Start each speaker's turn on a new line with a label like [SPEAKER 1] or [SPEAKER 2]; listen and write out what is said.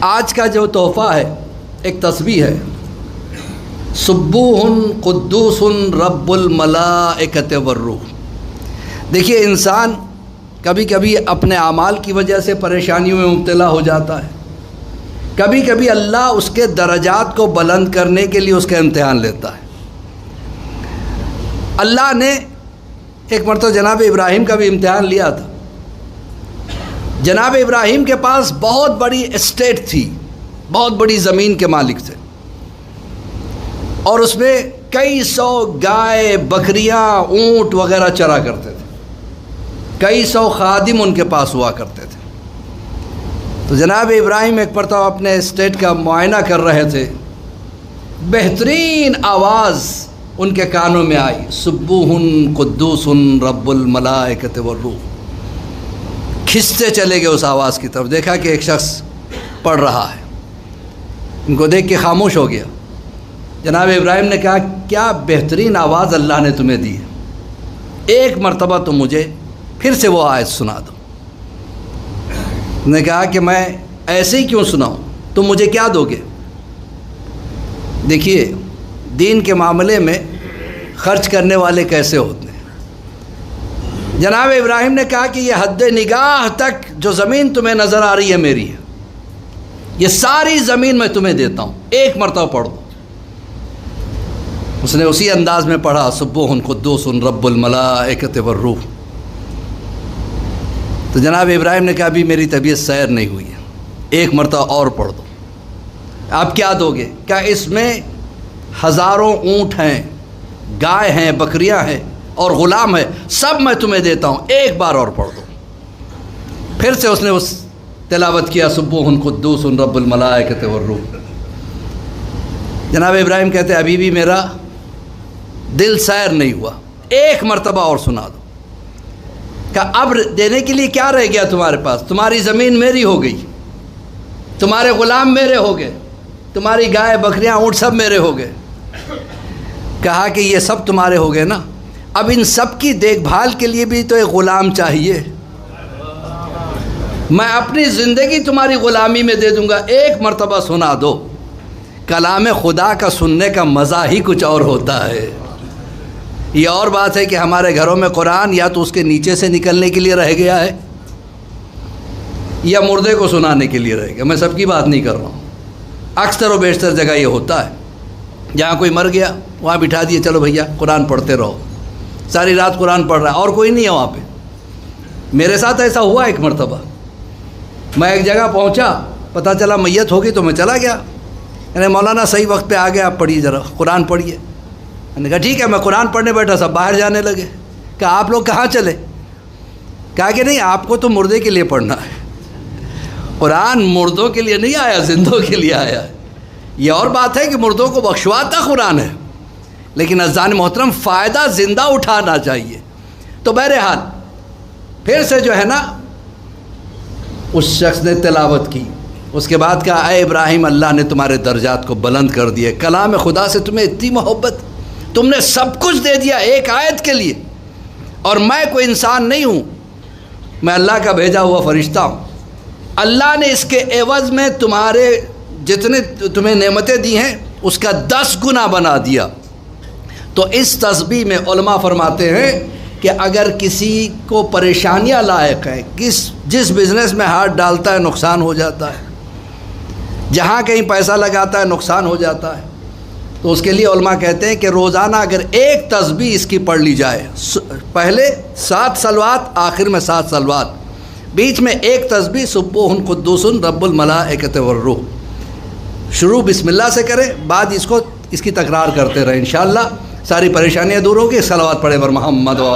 [SPEAKER 1] آج کا جو تحفہ ہے ایک تسبیح ہے، سبوح قدوس رب الملائکۃ والروح۔ دیکھیے انسان کبھی کبھی اپنے اعمال کی وجہ سے پریشانیوں میں مبتلا ہو جاتا ہے، کبھی کبھی اللہ اس کے درجات کو بلند کرنے کے لیے اس کا امتحان لیتا ہے۔ اللہ نے ایک مرتبہ جناب ابراہیم کا بھی امتحان لیا تھا۔ جناب ابراہیم کے پاس بہت بڑی اسٹیٹ تھی، بہت بڑی زمین کے مالک تھے، اور اس میں کئی سو گائے، بکریاں، اونٹ وغیرہ چرا کرتے تھے، کئی سو خادم ان کے پاس ہوا کرتے تھے۔ تو جناب ابراہیم ایک مرتبہ اپنے اسٹیٹ کا معائنہ کر رہے تھے، بہترین آواز ان کے کانوں میں آئی، سبوح قدوس رب الملائکۃ والروح۔ کھنچتے چلے گئے اس آواز کی طرف، دیکھا کہ ایک شخص پڑھ رہا ہے، ان کو دیکھ کے خاموش ہو گیا۔ جناب ابراہیم نے کہا کیا بہترین آواز اللہ نے تمہیں دی ہے، ایک مرتبہ تم مجھے پھر سے وہ آیت سنا دو۔ نے کہا کہ میں ایسے ہی کیوں سناؤں، تم مجھے کیا دو گے؟ دیکھیے دین کے معاملے میں خرچ کرنے والے کیسے ہوتے ہیں۔ جناب ابراہیم نے کہا کہ یہ حد نگاہ تک جو زمین تمہیں نظر آ رہی ہے میری ہے، یہ ساری زمین میں تمہیں دیتا ہوں، ایک مرتبہ پڑھ دو۔ اس نے اسی انداز میں پڑھا، سبوح قدوس رب الملائکۃ والروح۔ تو جناب ابراہیم نے کہا ابھی میری طبیعت سیر نہیں ہوئی ہے، ایک مرتبہ اور پڑھ دو۔ آپ کیا دو گے؟ کیا اس میں ہزاروں اونٹ ہیں، گائے ہیں، بکریاں ہیں اور غلام ہے، سب میں تمہیں دیتا ہوں، ایک بار اور پڑھ دو۔ پھر سے اس نے اس تلاوت کیا، سبوح قدوس رب الملائکۃ والروح۔ جناب ابراہیم کہتے ابھی بھی میرا دل سیر نہیں ہوا، ایک مرتبہ اور سنا دو۔ کہ اب دینے کے لیے کیا رہ گیا تمہارے پاس؟ تمہاری زمین میری ہو گئی، تمہارے غلام میرے ہو گئے، تمہاری گائے، بکریاں، اونٹ سب میرے ہو گئے۔ کہا کہ یہ سب تمہارے ہو گئے نا، اب ان سب کی دیکھ بھال کے لیے بھی تو ایک غلام چاہیے، میں اپنی زندگی تمہاری غلامی میں دے دوں گا، ایک مرتبہ سنا دو۔ کلام خدا کا سننے کا مزہ ہی کچھ اور ہوتا ہے۔ یہ اور بات ہے کہ ہمارے گھروں میں قرآن یا تو اس کے نیچے سے نکلنے کے لیے رہ گیا ہے یا مردے کو سنانے کے لیے رہ گیا۔ میں سب کی بات نہیں کر رہا ہوں، اکثر و بیشتر جگہ یہ ہوتا ہے، جہاں کوئی مر گیا وہاں بٹھا دیے، چلو بھیا قرآن پڑھتے رہو، ساری رات قرآن پڑھ رہا ہے اور کوئی نہیں ہے وہاں پہ۔ میرے ساتھ ایسا ہوا ایک مرتبہ، میں ایک جگہ پہنچا، پتہ چلا میت ہوگی تو میں چلا گیا، یعنی مولانا صحیح وقت پہ آ گیا، آپ پڑھیے ذرا قرآن پڑھیے۔ میں نے کہا ٹھیک ہے، میں قرآن پڑھنے بیٹھا، سب باہر جانے لگے۔ کہا آپ لوگ کہاں چلے؟ کہا کہ نہیں آپ کو تو مردے کے لیے پڑھنا ہے، قرآن مردوں کے لیے نہیں آیا، زندوں کے لیے آیا ہے۔ یہ اور بات ہے کہ مردوں کو بخشواتا قرآن ہے، لیکن عزیزان محترم فائدہ زندہ اٹھانا چاہیے۔ تو بہرحال پھر سے جو ہے نا اس شخص نے تلاوت کی، اس کے بعد کہا اے ابراہیم اللہ نے تمہارے درجات کو بلند کر دیے، کلام خدا سے تمہیں اتنی محبت، تم نے سب کچھ دے دیا ایک آیت کے لیے، اور میں کوئی انسان نہیں ہوں، میں اللہ کا بھیجا ہوا فرشتہ ہوں۔ اللہ نے اس کے عوض میں تمہارے جتنے تمہیں نعمتیں دی ہیں اس کا 10 گنا بنا دیا۔ تو اس تسبیح میں علماء فرماتے ہیں کہ اگر کسی کو پریشانیاں لاحق ہیں، جس بزنس میں ہاتھ ڈالتا ہے نقصان ہو جاتا ہے، جہاں کہیں پیسہ لگاتا ہے نقصان ہو جاتا ہے، تو اس کے لیے علماء کہتے ہیں کہ روزانہ اگر ایک تسبیح اس کی پڑھ لی جائے، پہلے 7 صلوات، آخر میں 7 صلوات، بیچ میں ایک تسبیح سبوح قدوس رب الملائکۃ والروح، شروع بسم اللہ سے کرے، بعد اس کی تکرار کرتے رہے، انشاءاللہ ساری پریشانیاں دور ہوگی۔ صلوات پڑھے بر محمد و